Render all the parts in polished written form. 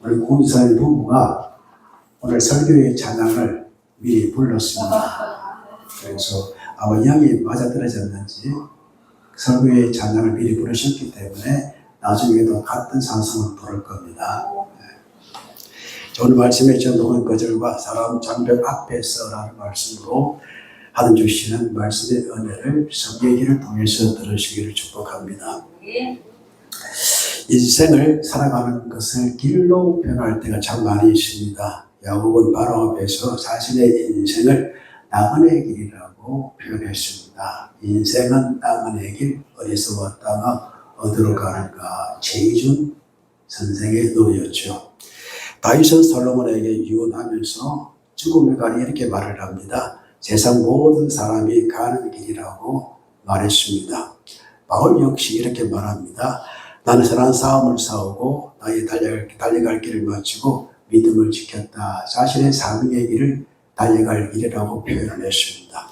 우리 고지사님 부부가 오늘 설교의 찬양을 미리 불렀습니다. 그래서 아마 영이 맞아떨어졌는지 설교의 찬양을 미리 부르셨기 때문에 나중에도 같은 찬송을 부를 겁니다. 오늘 말씀의 전복은 거절과 사람 장벽 앞에서라는 말씀으로 하는 주시는 말씀의 은혜를 성경기를 통해서 들으시기를 축복합니다. 인생을 살아가는 것을 길로 표현할 때가 참 많이 있습니다. 야곱은 바로 앞에서 자신의 인생을 나그네 길이라고 표현했습니다. 인생은 나그네 길, 어디서 왔다가 어디로 가는가, 최희준 선생의 노래였죠. 다윗은 솔로몬에게 유언하면서 죽음에 관해 이렇게 말을 합니다. 세상 모든 사람이 가는 길이라고 말했습니다. 바울 역시 이렇게 말합니다. 나는 선한 싸움을 싸우고 나의 달려갈 길을 마치고 믿음을 지켰다. 자신의 사명의 길을 달려갈 길이라고 표현을 했습니다.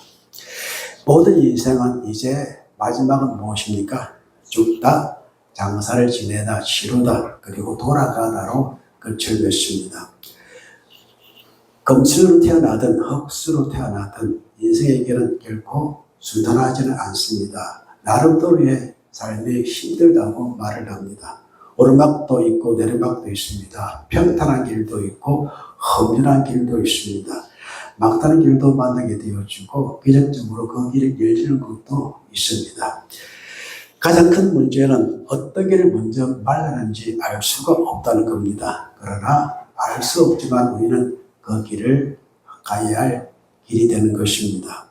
모든 인생은 이제 마지막은 무엇입니까? 죽다, 장사를 지내다, 치르다, 그리고 돌아가다로 끝을 맺습니다. 금슬로 태어나든 흙수로 태어나든 인생의 길은 결코 순탄하지는 않습니다. 나름대로의 삶이 힘들다고 말을 합니다. 오르막도 있고 내리막도 있습니다. 평탄한 길도 있고 험준한 길도 있습니다. 막다른 길도 만나게 되어지고 비정적으로 그 길을 열지는 것도 있습니다. 가장 큰 문제는 어떤 길을 먼저 말하는지 알 수가 없다는 겁니다. 그러나 알 수 없지만 우리는 그 길을 가야 할 길이 되는 것입니다.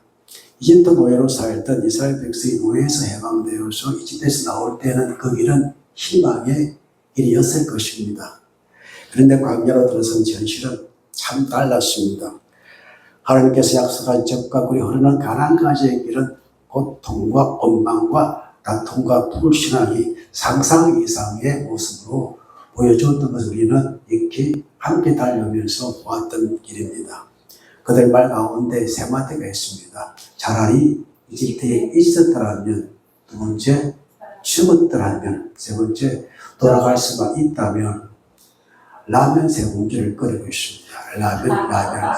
이집트 노예로 살던 이스라엘 백성이 노예에서 해방되어서 이집트에서 나올 때는 그 길은 희망의 길이었을 것입니다. 그런데 광야로 들어선 현실은 참 달랐습니다. 하나님께서 약속한 적과 꿀이 흐르는 가나안까지의 길은 고통과 원망과 다툼과 불신앙이 상상 이상의 모습으로 보여줬던 것을 우리는 익히 함께 달려오면서 왔던 길입니다. 그들 말 가운데 세 마디가 있습니다. 차라리 이집트에 있었더라면, 두 번째 죽었더라면, 세 번째 돌아갈 수만 있다면, 라면 세 봉지를 끓이고 있습니다. 라면.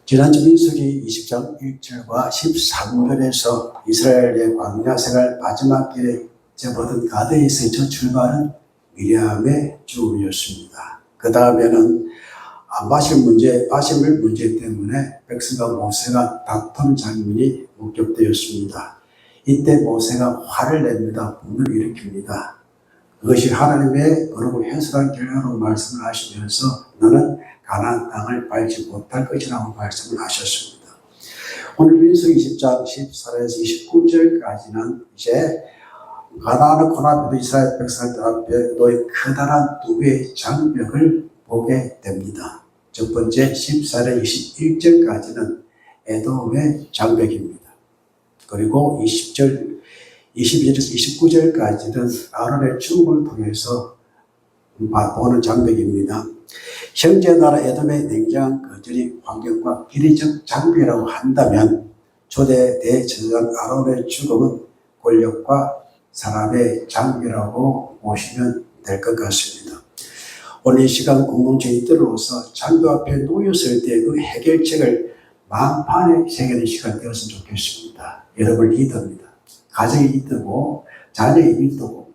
지난주 민수기 20장 1절과 13절에서 이스라엘의 광야 생활 마지막 길에 접어든 가데스의 첫 출발은 미리암의 죽음이었습니다. 그 다음에는 마실 문제 때문에 백성과 모세가 다툰 장면이 목격되었습니다. 이때 모세가 화를 냅니다. 분노를 일으킵니다. 그것이 하나님의 거룩을 훼손한 결과로 말씀을 하시면서 너는 가나안 땅을 밟지 못할 것이라고 말씀을 하셨습니다. 오늘 민수기 20장 14절에서 29절까지는 이제 가나안의 고난에도 이스라엘 백성들 앞에 놓인 커다란 두 개의 장벽을 보게 됩니다. 첫 번째 14절 21절까지는 에돔의 장벽입니다. 그리고 20절 22절에서 29절까지는 아론의 죽음을 통해서 보는 장벽입니다. 현재 나라 에돔의 냉정한 거절이 환경과 기리적 장벽이라고 한다면 초대 대제사장 아론의 죽음은 권력과 사람의 장벽이라고 보시면 될 것 같습니다. 오늘 이 시간 공동체인들로서 장벽 앞에 놓였을 때 그 해결책을 만판에 새기는 시간 되었으면 좋겠습니다. 여러분 리더입니다. 가정의 리더고 자녀의 리더고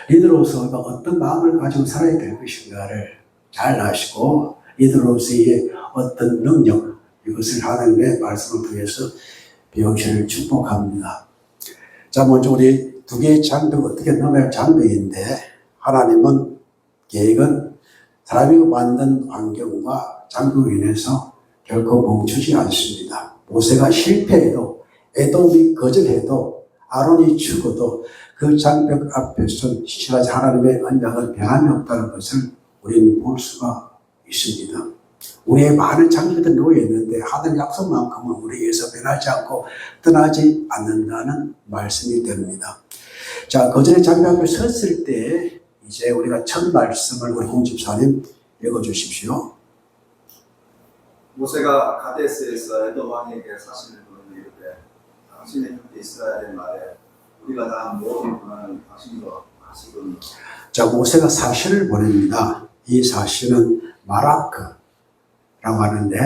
리더로서 어떤 마음을 가지고 살아야 될 것인가를 잘 아시고 리더로서의 어떤 능력 이것을 하나님의 말씀을 통해서 배우시를 축복합니다. 자, 먼저 우리 두 개의 장벽 어떻게 넘어야 장벽인데 하나님은 계획은 사람이 만든 환경과 장벽으로 인해서 결코 멈추지 않습니다. 모세가 실패해도 에돔이 거절해도 아론이 죽어도 그 장벽 앞에서 신실하지 하나님의 언약은 변함이 없다는 것을 우리는 볼 수가 있습니다. 우리의 많은 장벽들이 놓여있는데 하나님 약속만큼은 우리에게서 변하지 않고 떠나지 않는다는 말씀이 됩니다. 자, 거절의 장벽 앞에 섰을 때 이제 우리가 첫 말씀을 우리 홍 집사님 읽어주십시오. 모세가 가데스에서 에돔 왕에게 사신을 보내 이르되 당신의 형제 이스라엘의 말에 우리가 다 모든 고난을 당신과 다시금 자, 모세가 사신을 보냅니다. 이 사신은 마라크라고 하는데,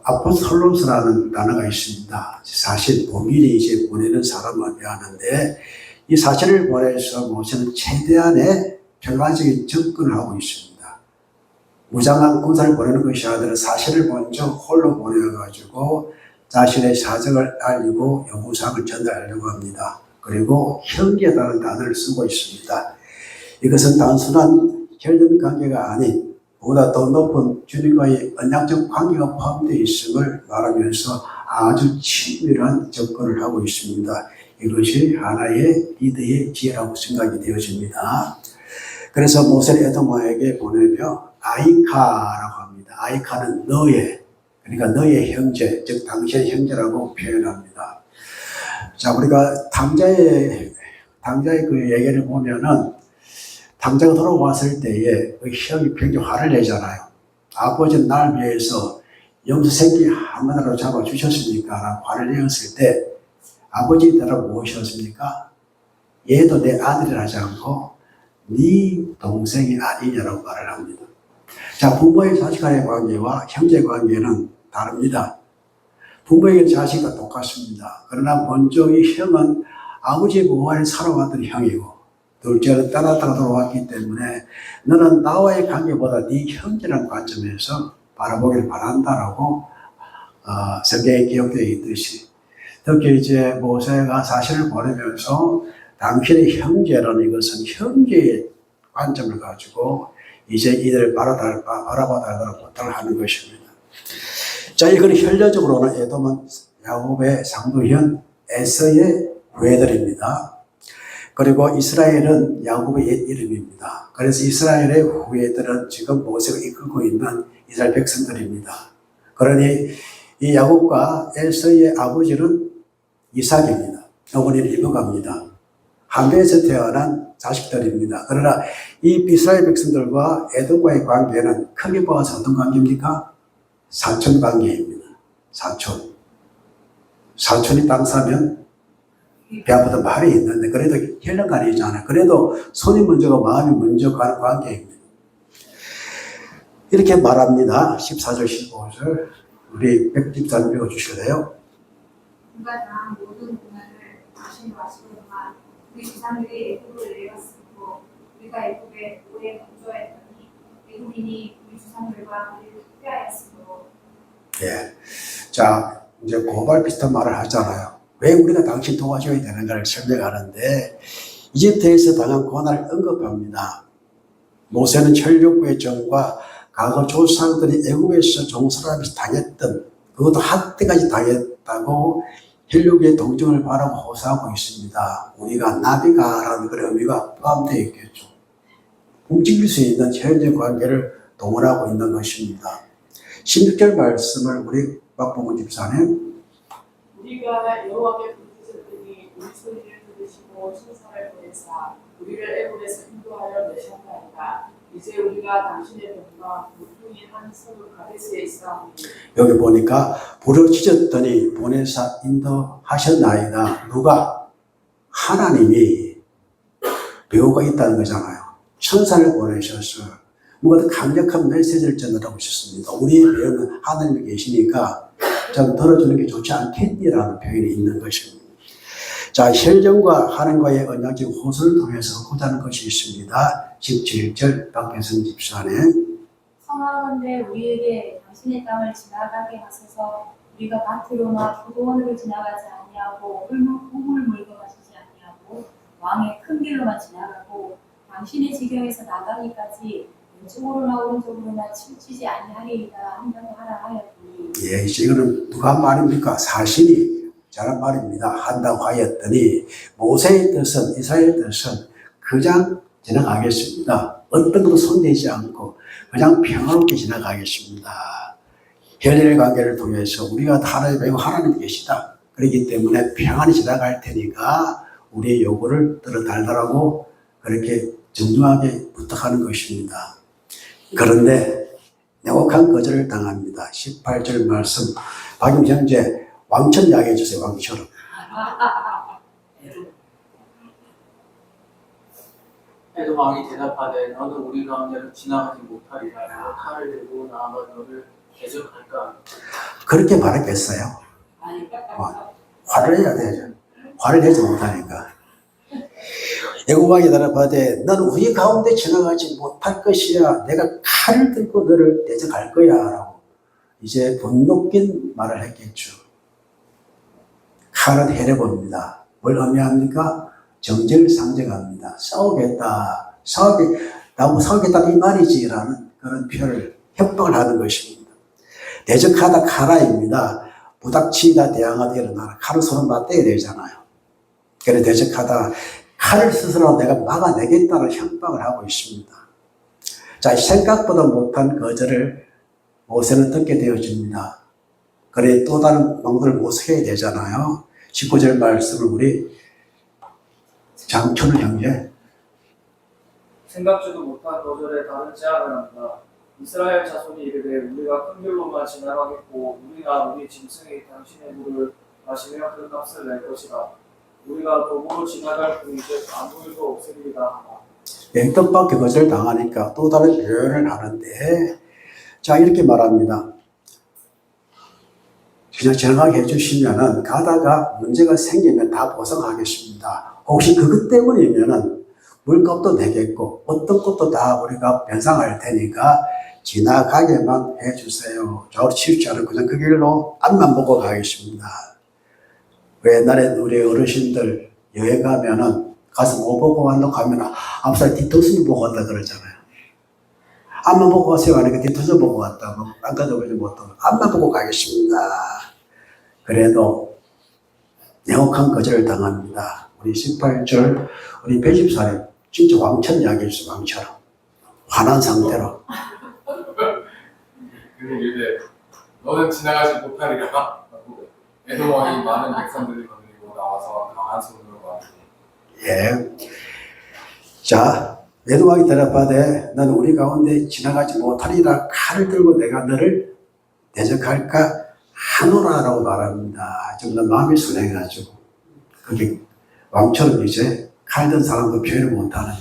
아포솔로스라는 단어가 있습니다. 사신, 보민이 이제 보내는 사람을 의미하는데, 이 사신을 보내서 모세는 최대한의 평화적인 접근을 하고 있습니다. 무장한 군사를 보내는 것이 아니라 사신을 먼저 홀로 보내가지고 자신의 사정을 알리고 요구사항을 전달하려고 합니다. 그리고 형제라는 단어를 쓰고 있습니다. 이것은 단순한 혈연 관계가 아닌 보다 더 높은 주님과의 언약적 관계가 포함되어 있음을 말하면서 아주 친밀한 접근을 하고 있습니다. 이것이 하나의 리더의 지혜라고 생각이 되어집니다. 그래서 모세를 에도마에게 보내며 아이카라고 합니다. 아이카는 너의, 그러니까 너의 형제, 즉 당신의 형제라고 표현합니다. 자, 우리가 당자의 그 얘기를 보면은 당자가 돌아왔을 때에 그 형이 굉장히 화를 내잖아요. 아버지는 날 위해서 염소 새끼 하나라도 잡아주셨습니까? 라고 화를 내었을 때 아버지에 따라 무엇이었습니까? 얘도 내 아들이라 하지 않고 네 동생이 아니냐라고 말을 합니다. 자, 부모의 자식 간의 관계와 형제 관계는 다릅니다. 부모에게 자식과 똑같습니다. 그러나 먼저 이 형은 아버지의 보호 아래 살아왔던 형이고 둘째는 떠났다가 돌아왔기 때문에 너는 나와의 관계보다 네 형제라는 관점에서 바라보기를 바란다라고 성경에 기록되어 있듯이 특히 이제 모세가 사신을 보내면서 당신의 형제라는 이것은 형제의 관점을 가지고 이제 이들을 바라봐달라고 부탁을 하는 것입니다. 자, 이건 혈려적으로는 에돔은 야곱의 상도현 에서의 후예들입니다. 그리고 이스라엘은 야곱의 옛 이름입니다. 그래서 이스라엘의 후예들은 지금 모세가 이끌고 있는 이스라엘 백성들입니다. 그러니 이 야곱과 에서의 아버지는 이삭입니다. 어머니는 리브가입니다. 한배에서 태어난 자식들입니다. 그러나 이 이스라엘 백성들과 에돔과의 관계는 크게 보아서 어떤 관계입니까? 사촌 관계입니다. 사촌이 땅 사면 배아보다 말이 있는데 그래도 혈연관이잖아요. 그래도 손이 먼저가 마음이 먼저 가는 관계입니다. 이렇게 말합니다. 14절 15절 우리 백집사님 읽어주실래요? 그가 당한 모든 고난을 자신으로 하시더니만 우리 조상들이 애굽을 내려갔으므로 우리가 애굽에 오래 거주하였더니 애굽인이 우리 조상들과 우리를 피하였으므로. 예. 자, 이제 고발 비슷한 말을 하잖아요. 왜 우리가 당신 도와줘야 되는가를 설명하는데 이집트에서 당한 고난을 언급합니다. 모세는 혈육구의 정과 과거 조상들이 애굽에서 종살아하면서 당했던 그것도 학대까지 당했다고 혈육의 동정을 바라고 호소하고 있습니다. 우리가 나비가라는 그런 의미가 포함되어 있겠죠. 움직일 수 있는 현재 관계를 동원하고 있는 것입니다. 16절 말씀을 우리 박봉훈 집사님 우리가 여호와께 부르짖었더니 우리 소리를 들으시고 천사를 보내사 우리를 애굽에서 인도하여 내셨나이다. 이제 우리가 당신의 병과 고통이 한 성읍 가데스에 있사오니. 여기 보니까 부르짖었더니 보내사 인도하셨나이다. 누가? 하나님이 배우가 있다는 거잖아요. 천사를 보내셔서 뭔가 더 강력한 메시지를 전달하고 싶습니다. 우리의 배우는 하나님이 계시니까 좀 들어주는 게 좋지 않겠니라는 표현이 있는 것입니다. 자, 혈전과 하나님과의 언약적 호소를 통해서 하고자 하는 것이 있습니다. 17절 박혜선 집사님. 성하건대 우리에게 당신의 땅을 지나가게 하소서. 우리가 밭으로나 포도원으로 지나가지 아니하고 흙을 물고 마시지 아니하고 왕의 큰 길로만 지나가고 당신의 지경에서 나가기까지 왼쪽으로나 오른쪽으로나 치우치지 아니하리이다 한다고 하라 하였더니. 예, 이거는 누가 한 말입니까? 사신이 잘한 말입니다. 한다고 하였더니 모세의 뜻은, 이스라엘 뜻은 그냥 지나가겠습니다. 어떤 것도 손대지 않고 그냥 평화롭게 지나가겠습니다. 혈연의 관계를 통해서 우리가 하나님 배우고 하나님이 계시다. 그렇기 때문에 평안히 지나갈 테니까 우리의 요구를 들어달라고 그렇게 정중하게 부탁하는 것입니다. 그런데 명확한 거절을 당합니다. 18절 말씀 박임 형제 왕천 이야기해 주세요. 왕처럼. 에돔 왕이 대답하되 너는 우리 가운데로 지나가지 못하리라. 내가 칼을 들고 나아가 너를 대적할까. 그렇게 말했겠어요? 화를 내야 되죠. 화를 내지 못하니까. 애굽 왕이 대답하되 너는 우리 가운데 지나가지 못할 것이야. 내가 칼을 들고 너를 대적할 거야 라고 이제 분노 낀 말을 했겠죠. 칼은 해려봅니다. 뭘 의미합니까? 정쟁을 상징합니다. 나하고 싸우겠다 이 말이지라는 그런 표현을 협박을 하는 것입니다. 대적하다 카라입니다. 부닥치다 대항하다 일어나라. 칼을 서로 맞대야 되잖아요. 그래 대적하다 칼을 스스로 내가 막아내겠다는 협박을 하고 있습니다. 자, 생각보다 못한 거절을 모세는 듣게 되어집니다. 그래 또 다른 방법을 모색해야 되잖아요. 19절 말씀을 우리 장춘 형제 생각지도 못한 거절에 다른 제안을 한다. 이스라엘 자손이 이르되 우리가 큰 길로만 지나가겠고 우리나 우리 짐승이 당신의 물을 마시며 그 값을 낼 것이다. 우리가 도보로 지나갈 뿐이지 아무 일도 없으리이다 하나. 뜻밖의 거절을 당하니까 또 다른 표현을 하는데 자 이렇게 말합니다. 그냥 지나가게 해주시면은 가다가 문제가 생기면 다 보상하겠습니다. 혹시 그것 때문이면은 물값도 내겠고 어떤 것도 다 우리가 변상할 테니까 지나가게만 해주세요. 좌우로 치우치 않고 그냥 그 길로 앞만 보고 가겠습니다. 옛날에 우리 어르신들 여행 가면은 가서 뭐 보고 간다고 하면 앞살 뒤통수를 보고 간다 그러잖아요. 앞만 보고 가세요 하니까 뒤통수 보고 갔다. 안 가도 그러지 못하고 앞만 보고 가겠습니다. 그래도 명확한 거절을 당합니다. 우리 18절 우리 배집사님 진짜 왕처럼 이야기했어. 왕처럼 화난 상태로 그리고 이제 너는 지나가지 못하리라. 에돔 왕이 많은 백성들을 거느리고 나와서 강한 손으로 말하니. 예. 자, 에돔 왕이 대답하되 너는 우리 가운데 지나가지 못하리라. 칼을 들고 내가 너를 대적할까 하노라라고 말합니다. 좀 더 마음이 순해가지고 그게 왕처럼 이제 칼 든 사람도 표현을 못하는데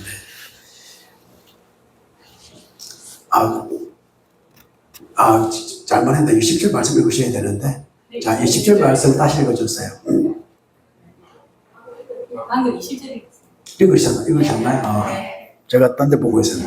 잘못했는데 20절 말씀 읽으셔야 되는데 자 20절 말씀 다시 읽어주세요. 방금 20절이 읽으셨나요? 제가 딴 데 보고 있었네.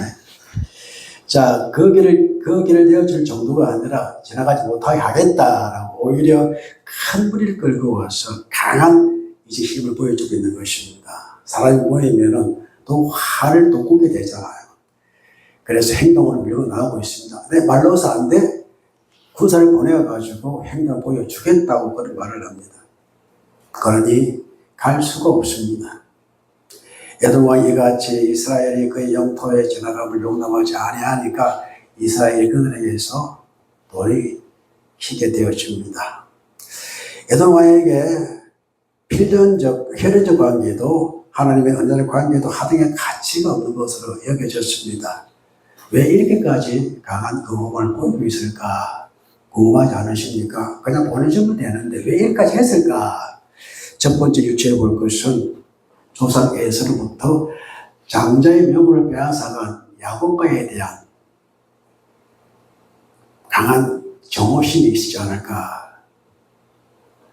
자, 그 길을 내어줄 정도가 아니라 지나가지 못하게 하겠다라고 오히려 큰 무리를 끌고 와서 강한 이제 힘을 보여주고 있는 것입니다. 사람이 모이면은 또 화를 돋구게 되잖아요. 그래서 행동으로 밀고 나가고 있습니다. 내 말로서 안 돼? 군사를 보내가지고 행동을 보여주겠다고 그런 말을 합니다. 그러니 갈 수가 없습니다. 에돔 왕이 이같이 이스라엘이 그의 영토에 지나감을 용납하지 아니하니까 이스라엘이 그들에게서 돌이 키게 되어집니다. 에돔 왕에게 혈연적 관계도 하나님의 언약의 관계도 하등의 가치가 없는 것으로 여겨졌습니다. 왜 이렇게까지 강한 거부감을 보이고 있을까? 궁금하지 않으십니까? 그냥 보내주면 되는데 왜 이렇게까지 했을까? 첫 번째 유추해 볼 것은 조상 에서로부터 장자의 명분을 빼앗아간 야곱과에 대한 강한 정오심이 있지 않을까.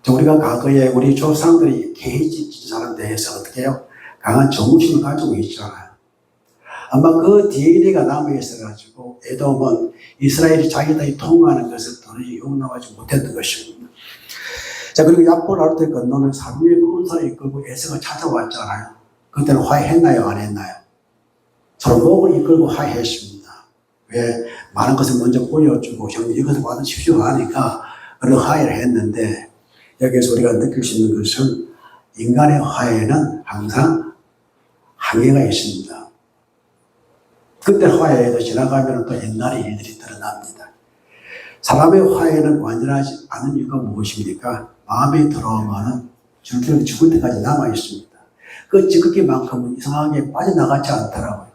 우리가 과거에 우리 조상들이 개해진 사람에 대해서 어떻게 해요? 강한 정오심을 가지고 있잖아요. 아마 그 DNA가 남아있어가지고 에돔은 이스라엘이 자기들이 통과하는 것을 도저히 용납하지 못했던 것입니다. 자, 그리고 약볼 아르테 건너는 사무엘 군사를 이끌고 에서가 찾아왔잖아요. 그때는 화해했나요? 안 했나요? 서로 목을 이끌고 화해했습니다. 왜? 많은 것을 먼저 보여주고 형님 이것을 받으십시오 하니까 그런 화해를 했는데 여기서 우리가 느낄 수 있는 것은 인간의 화해는 항상 한계가 있습니다. 그때 화해에도 지나가면 또 옛날의 일들이 드러납니다. 사람의 화해는 완전하지 않은 이유가 무엇입니까? 마음에 들어오면 줄줄이 죽을 때까지 남아있습니다. 그 찌꺼기만큼은 이상하게 빠져나가지 않더라고요.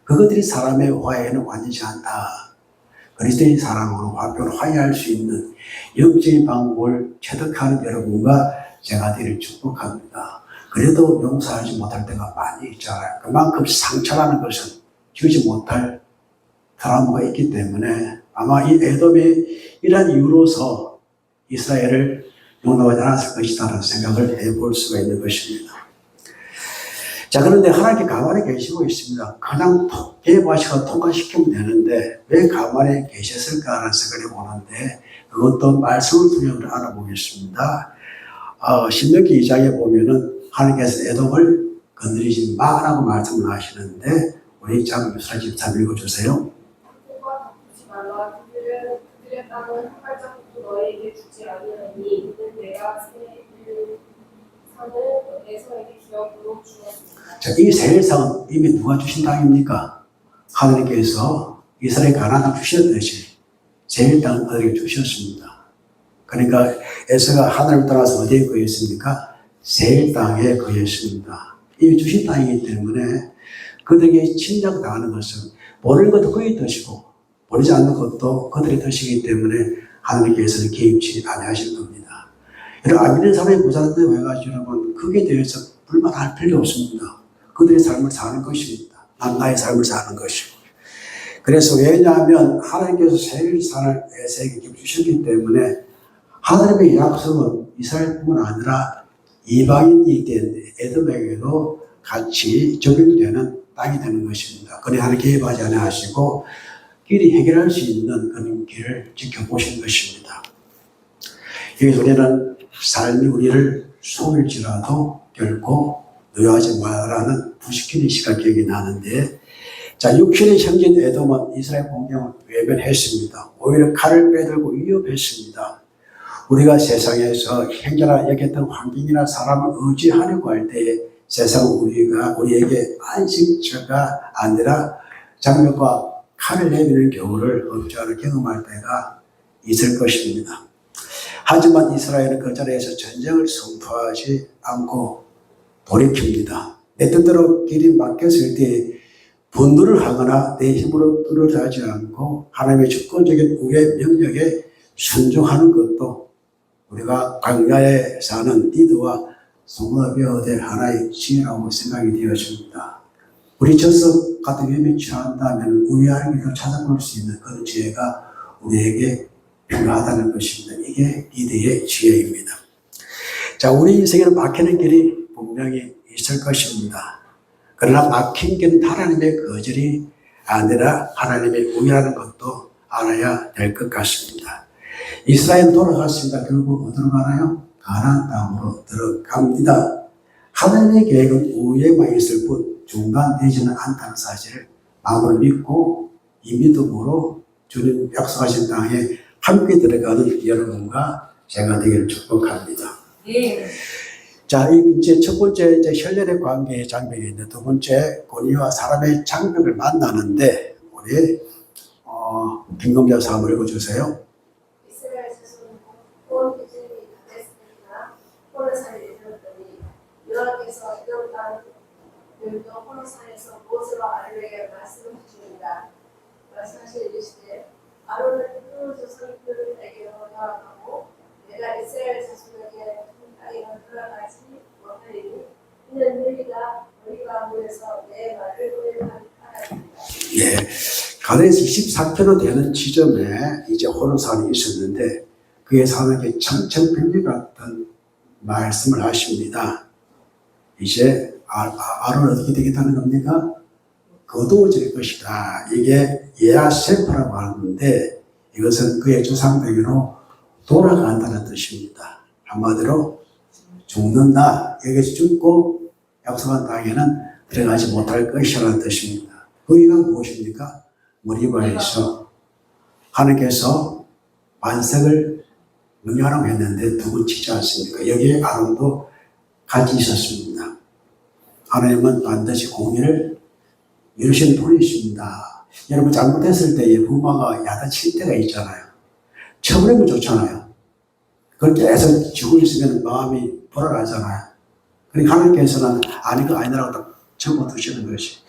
그것들이 사람의 화해는 완전치 않다. 그리스도인 사람으로 화평을 화해할 수 있는 영적인 방법을 체득하는 여러분과 제가 되기를 축복합니다. 그래도 용서하지 못할 때가 많이 있잖아요. 그만큼 상처라는 것은 지우지 못할 트라우마가 있기 때문에 아마 이 에돔이 이런 이유로서 이스라엘을 용납하지 않았을 것이다라는 생각을 해볼 수가 있는 것입니다. 자, 그런데 하나님께 가만히 계시고 있습니다. 그냥 개입하시고 통과시키면 되는데 왜 가만히 계셨을까라는 생각을 해보는데 그것도 말씀을 통해 알아보겠습니다. 신명기 2장에 보면은 하나님께서 에돔을 건드리지 마라고 말씀을 하시는데 우리 장유사 집사 읽어주세요. 그들과 다투지 말라. 그들의 땅은 한 발자국도 너희에게 주지 아니하니 이는 내가 새 산을 에서에게 기업으로 주었습니다. 자, 이 세일상은 이미 누가 주신 땅입니까? 하나님께서 이스라엘 가나안 땅 주셨듯이 세일 땅을 그들에게 주셨습니다. 그러니까 에서가 하나님을 떠나서 어디에 거했습니까? 세일 땅에 거했습니다. 이미 주신 땅이기 때문에 그들에게 침략당하는 것은 모르는 것도 그의 뜻이고 모르지 않는 것도 그들의 뜻이기 때문에 하나님께서는 개입치 아니하실 겁니다. 여러분, 안 믿는 사람이 부자한테 와가지고 여러분 그게 대해서 불만할 필요 없습니다. 그들의 삶을 사는 것입니다. 난 나의 삶을 사는 것이고. 그래서 왜냐하면 하나님께서 세일산을 에서에게 주셨기 때문에 하나님의 약속은 이스라엘뿐만 아니라 이방인이 된 에돔에게도 같이 적용되는 땅이 되는 것입니다. 그래 하나님 개입하지 않으시고 끼리 해결할 수 있는 그런 길을 지켜보신 것입니다. 여기서 우리는 삶이 우리를 속일지라도 결코 노여하지 말라는 부시키는 시가 기억이 나는데, 자, 육신의 형제인 에돔은 이스라엘 공경을 외면했습니다. 오히려 칼을 빼들고 위협했습니다. 우리가 세상에서 행여나 여겼던 환경이나 사람을 의지하려고 할 때에 세상은 우리에게 안식처가 아니라 장벽과 칼을 내미는 경우를 없지 않아 경험할 때가 있을 것입니다. 하지만 이스라엘은 그 자리에서 전쟁을 선포하지 않고 돌이킵니다. 내 뜻대로 길이 막혔을 때 분노를 하거나 내 힘으로 뚫어지지 않고 하나님의 주권적인 우의 명령에 순종하는 것도 우리가 광야에 사는 리더와 성업이어야 될 하나의 지혜라고 생각이 되어집니다. 우리 저서 같은 위험에 처한다면 우회하는 길을 찾아볼 수 있는 그런 지혜가 우리에게 필요하다는 것입니다. 이게 리더의 지혜입니다. 자, 우리 인생에는 막히는 길이 분명히 있을 것입니다. 그러나 막힌 길은 하나님의 거절이 아니라 하나님의 우회라는 것도 알아야 될 것 같습니다. 이스라엘 돌아갔습니다. 결국 어디로 가나요? 가나안 땅으로 들어갑니다. 하나님의 계획은 우회만 있을 뿐 중단되지는 않다는 사실을 마음으로 믿고 이 믿음으로 주님 약속하신 땅에 함께 들어가는 여러분과 제가 되기를 축복합니다. 네. 자, 이제 첫 번째 혈연의 관계의 장벽이 있는데 두 번째 권위와 사람의 장벽을 만나는데 우리 김금자 사함을 읽어주세요. 이스라엘 자손은 온 기준이 다됐으나 호르산에 이르렀더니 여호와께서 에돔 땅 여인도 호르산에서 모세와 아론에게 말씀하시니라. 말씀하시니 이르시되 아론은 그 자손들에게 허락하고 내가 이스라엘 자손에게 땅에 들어가지 못하리니 이는 너희가 모여서 내 말을 하나이다. 예, 가나안에서 24km 되는 지점에 이제 호르산이 있었는데 그에 사는 게 청천벽력 같은 말씀을 하십니다. 이제 아론은 어떻게 되겠다는 겁니까? 거두어질 것이다. 이게 예아세프라고 하는데 이것은 그의 조상에게로 돌아간다는 뜻입니다. 한마디로 죽는다. 여기서 죽고 약속한 땅에는 들어가지 못할 것이라는 뜻입니다. 그 이유가 무엇입니까? 머리바에서 하나님께서 반석을 명령하라고 했는데 두고 치지 않습니까? 여기에 아론도 같이 있었습니다. 하나님은 반드시 공의를 이루시는 분이십니다. 여러분 잘못했을 때에 부모가 야단칠 때가 있잖아요. 쳐버리면 좋잖아요. 그걸 계속 지고 있으면 마음이 불안하잖아요. 그러니까 하나님께서는 아니고 아니라고 딱 접어두시는 것이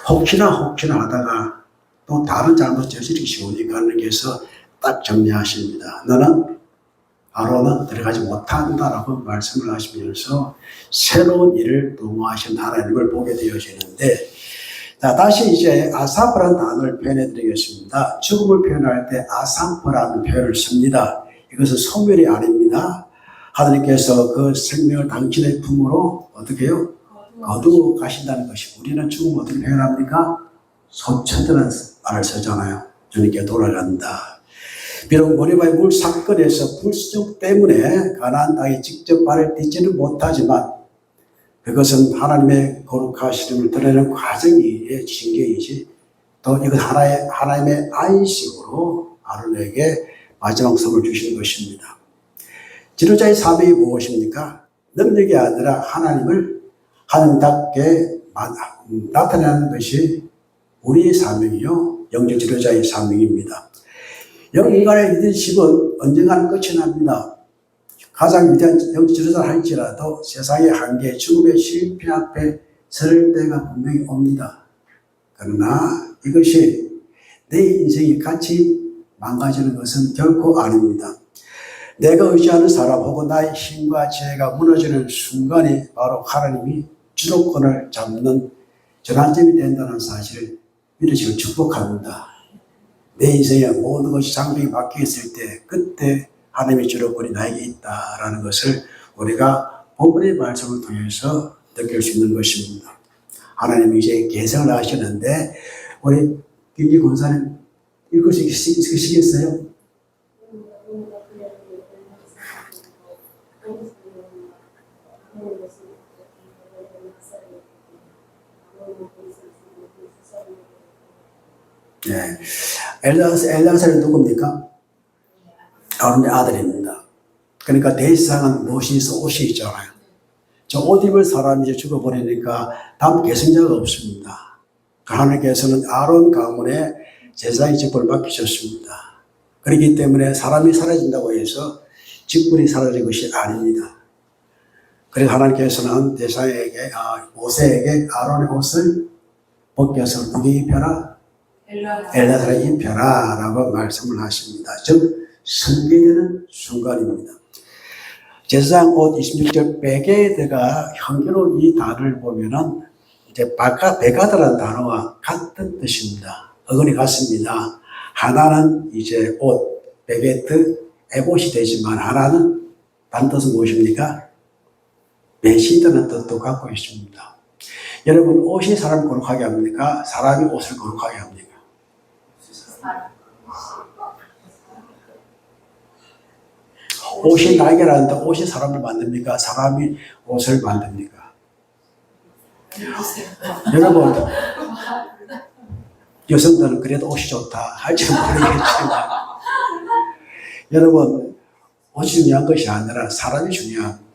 혹시나 하다가 또 다른 잘못 저지르기 쉬우니까 하나님께서 딱 정리하십니다. 너는 아론은 들어가지 못한다라고 말씀을 하시면서 새로운 일을 도모하신 하나님을 보게 되어지는데, 자, 다시 이제 아사프라는 단어를 표현해 드리겠습니다. 죽음을 표현할 때 아사프라는 표현을 씁니다. 이것은 소멸이 아닙니다. 하나님께서 그 생명을 당신의 품으로 어떻게 해요? 거두어 가신다는 것이, 우리는 죽음을 어떻게 표현합니까? 소천이라는 말을 쓰잖아요. 주님께 돌아간다. 비록 모리바의 물 사건에서 불순종 때문에 가나안 땅에 직접 발을 딛지는 못하지만 그것은 하나님의 거룩하심을 드러내는 과정의 징계이지, 또 이것 하나님의 안식으로 아론에게 마지막 선을 주신 것입니다. 지도자의 사명이 무엇입니까? 능력이 아니라 하나님을 하나님답게 나타내는 것이 우리의 사명이요, 영적 지도자의 사명입니다. 여러분, 인간의 리더십은 언젠가는 끝이 납니다. 가장 위대한 영적 지도자를 할지라도 세상의 한계, 죽음의 실패 앞에 설 때가 분명히 옵니다. 그러나 이것이 내 인생이 같이 망가지는 것은 결코 아닙니다. 내가 의지하는 사람 혹은 나의 힘과 지혜가 무너지는 순간이 바로 하나님이 주도권을 잡는 전환점이 된다는 사실을 믿으시고 축복합니다. 내 인생의 모든 것이 장벽이 막혀 있을 때 그때 하나님의 주도권이 나에게 있다라는 것을 우리가 본문의 말씀을 통해서 느낄 수 있는 것입니다. 하나님이 이제 개성을 하시는데, 우리 김기 권사님 읽을 수 있으시겠어요? 네. 엘리야사는 누굽니까? 아론의 아들입니다. 그러니까 대지상은 무엇이 있어? 옷이 있잖아요. 저 옷 입을 사람이 이제 죽어버리니까 다음 계승자가 없습니다. 하나님께서는 아론 가문에 제사의 직분을 맡기셨습니다. 그렇기 때문에 사람이 사라진다고 해서 직분이 사라진 것이 아닙니다. 그래서 하나님께서는 모세에게 아론의 옷을 벗겨서 누게 입혀라? 엘리야사를 입혀라 라고 말씀을 하십니다. 즉 성계되는 순간입니다. 제사장 옷 26절 베게드가 형계로 이 단어를 보면은 이제 베가드라는 단어와 같은 뜻입니다. 어근이 같습니다. 하나는 이제 옷, 베게드, 에봇이 되지만 하나는 다른 뜻은 무엇입니까? 메시드라는 뜻도 갖고 있습니다. 여러분, 옷이 사람을 거룩하게 합니까? 사람이 옷을 거룩하게 합니까? 옷이 날개라는데 옷이 사람을 만듭니까? 사람이 옷을 만듭니까? 여러분, 여성들은 그래도 옷이 좋다 할지 모르겠지만 여러분, 옷이 중요한 것이 아니라 사람이 중요합니다.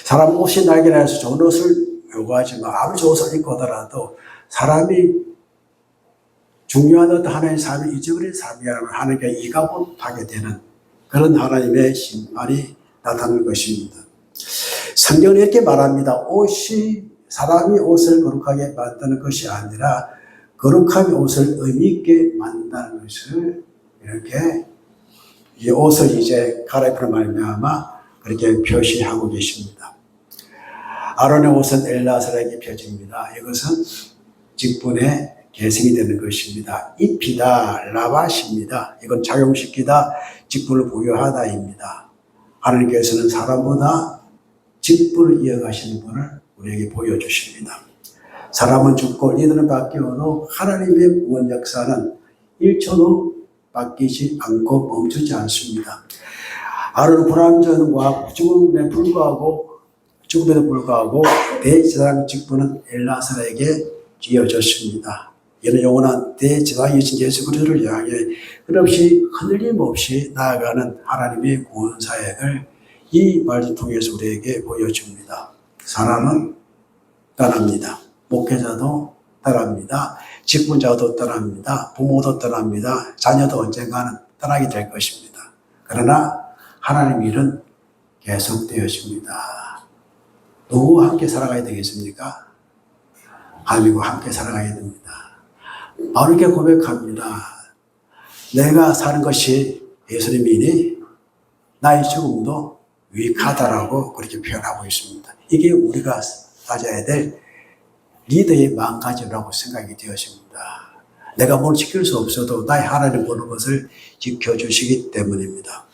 사람은 옷이 날개라 해서 좋은 옷을 요구하지만 아무리 좋은 옷을 입고 오더라도 사람이 중요한 어떤 하나님의 삶이 잊어버린 삶이라면 하나님께 이가 못하게 되는 그런 하나님의 심판이 나타나는 것입니다. 성경은 이렇게 말합니다. 사람이 옷을 거룩하게 만드는 것이 아니라 거룩함이 옷을 의미있게 만든다는 것을 이렇게 이 옷을 이제 갈아입으로 말미암아 그렇게 표시하고 계십니다. 아론의 옷은 엘리야사에게 입혀집니다. 이것은 직분의 계승이 되는 것입니다. 입히다, 라바십니다. 이건 작용시키다, 직분을 부여하다입니다. 하나님께서는 사람보다 직분을 이어가시는 분을 우리에게 보여주십니다. 사람은 죽고 이들은 바뀌어도 하나님의 구원 역사는 1초도 바뀌지 않고 멈추지 않습니다. 아론은 불완전과 죽음에도 불구하고 대제사장 직분은 엘리야사에게 지어졌습니다. 이는 영원한 대제사장이신 예수 그리스도를 향해 끝없이 흔들림 없이 나아가는 하나님의 구원 사역을 이 말을 통해서 우리에게 보여줍니다. 사람은 떠납니다. 목회자도 떠납니다. 직분자도 떠납니다. 부모도 떠납니다. 자녀도 언젠가는 떠나게 될 것입니다. 그러나 하나님의 일은 계속되어집니다. 누구와 함께 살아가야 되겠습니까? 하나님과 함께 살아가야 됩니다. 바로 이렇게 고백합니다. 내가 사는 것이 예수님이니 나의 죽음도 유익하다라고 그렇게 표현하고 있습니다. 이게 우리가 가져야 될 리더의 마음가짐이라고 생각이 되었습니다. 내가 뭘 지킬 수 없어도 나의 하나님 보는 것을 지켜주시기 때문입니다.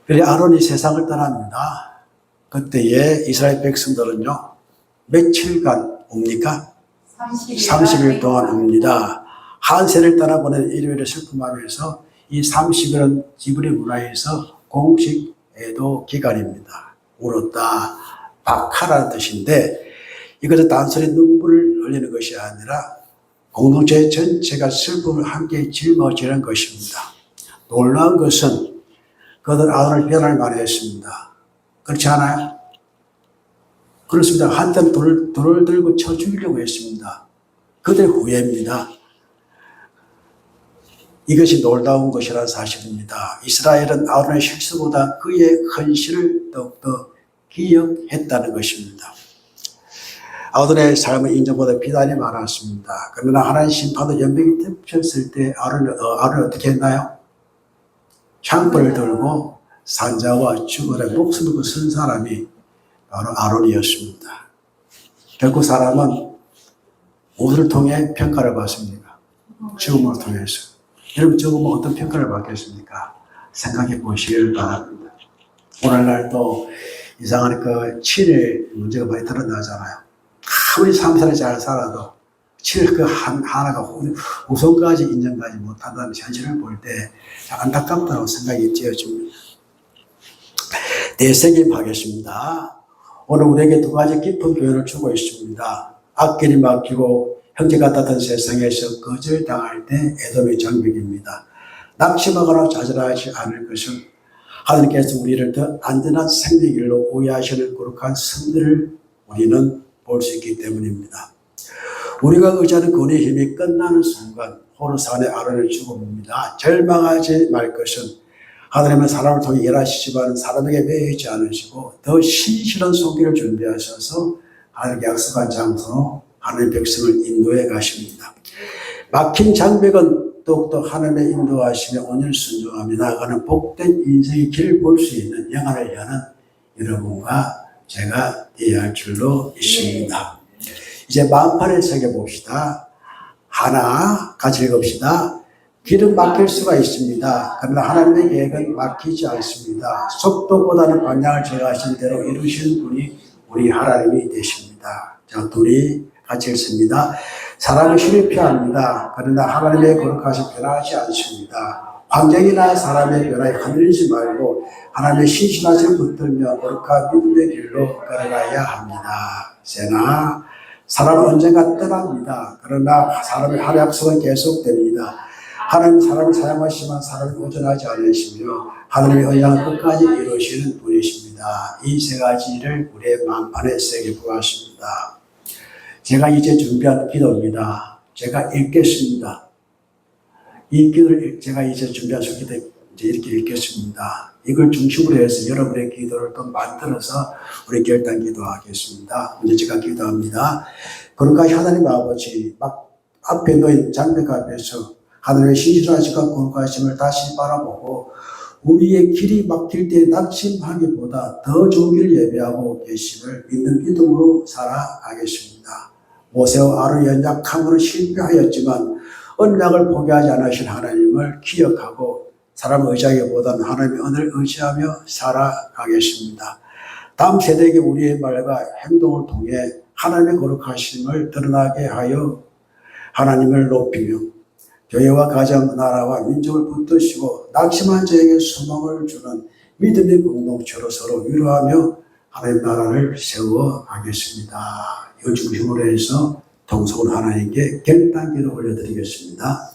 그래 아론이 세상을 떠납니다. 그때에 이스라엘 백성들은요, 며칠간 옵니까? 30일 동안 옵니다. 한세를 떠나보낸 일요일의 슬픔하면서 이 30일은 지브리 문화에서 공식 애도 기간입니다. 울었다, 박하라는 뜻인데 이것은 단순히 눈물을 흘리는 것이 아니라 공동체 전체가 슬픔을 함께 짊어지는 것입니다. 놀라운 것은 그들 아론을 변할 만했습니다. 그렇지 않아요? 그렇습니다. 한때는 돌을 들고 쳐 죽이려고 했습니다. 그들의 후회입니다. 이것이 놀라운 것이라는 사실입니다. 이스라엘은 아론의 실수보다 그의 헌신을 더욱더 기억했다는 것입니다. 아론의 삶은 인정보다 비단이 많았습니다. 그러나 하나님 심판도 연병이 덮쳤을 때 아론이 어떻게 했나요? 창불을 들고 산자와 죽어라 목숨을 쓴 사람이 바로 아론이었습니다. 결국 사람은 무엇을 통해 평가를 받습니까? 죽음을 통해서. 여러분 죽으면 어떤 평가를 받겠습니까? 생각해 보시길 바랍니다. 오늘날 또 이상한 그 친일 문제가 많이 드러나잖아요. 아무리 삶살이 잘 살아도 친일 그 하나가 우선까지 인정하지 못한다는 현실을 볼 때 안타깝다고 생각이 되어집니다. 내세김하겠습니다. 오늘 우리에게 두 가지 깊은 교훈을 주고 있습니다. 악길이 막히고 형제 같았던 세상에서 거절당할 때 에돔의 장벽입니다. 낙심하거나 좌절하지 않을 것은 하나님께서 우리를 더 안전한 생명의 길로 우회하시는 거룩한 성들을 우리는 볼 수 있기 때문입니다. 우리가 의지하는 권위의 힘이 끝나는 순간 호르산의 아론의 죽음입니다. 절망하지 말 것은 하나님은 사람을 통해 일하시지만 사람에게 매이지 않으시고 더 신실한 손길을 준비하셔서 하나님께 약속한 장소로 하나님의 백성을 인도해 가십니다. 막힌 장벽은 더욱더 하나님의 인도하심에 온전히 순종하며 나아가는 복된 인생의 길을 볼 수 있는 영안을 여는 여러분과 제가 되어야 할 줄로 믿습니다. 이제 마음판을 새겨봅시다. 하나 같이 읽읍시다. 길은 막힐 수가 있습니다. 그러나 하나님의 계획은 막히지 않습니다. 속도보다는 방향을 정하신 대로 이루시는 분이 우리 하나님이 되십니다. 자, 둘이 같이 읽습니다. 사람은 힘이 필요합니다. 그러나 하나님의 거룩하심 변하지 않습니다. 환경이나 사람의 변화에 흔들리지 말고 하나님의 신실하심을 붙들며 거룩한 믿음의 길로 걸어가야 합니다. 세나 사람은 언젠가 떠납니다. 그러나 사람의 활약성은 계속됩니다. 하나님 사람을 사용하시지만 사람을 오전하지 않으시며 하나님의 언약을 끝까지 이루시는 분이십니다. 이 세 가지를 우리의 마음판에 새겨 보았습니다. 제가 이제 준비한 기도입니다. 제가 읽겠습니다. 이 기도를 제가 이제 준비한 기도 이제 이렇게 읽겠습니다. 이걸 중심으로 해서 여러분의 기도를 또 만들어서 우리 결단 기도하겠습니다. 먼저 제가 기도합니다. 그러니까 하나님 아버지 막 앞에 놓인 장벽 앞에서 하나님의 신실하심과 거룩하심을 다시 바라보고 우리의 길이 막힐 때 낙심하기보다 더 좋은 길을 예배하고 계심을 믿는 믿음으로 살아가겠습니다. 모세와 아론의 연약함으로 실패하였지만 언약을 포기하지 않으신 하나님을 기억하고 사람을 의지하기보다는 하나님의 은혜를 의지하며 살아가겠습니다. 다음 세대에게 우리의 말과 행동을 통해 하나님의 거룩하심을 드러나게 하여 하나님을 높이며 교회와 가정, 나라와 민족을 붙드시고 낙심한 자에게 소망을 주는 믿음의 공동체로 서로 위로하며 하나님 나라를 세워가겠습니다. 이 중심으로 해서 통성은 하나님께 결단 기도 올려드리겠습니다.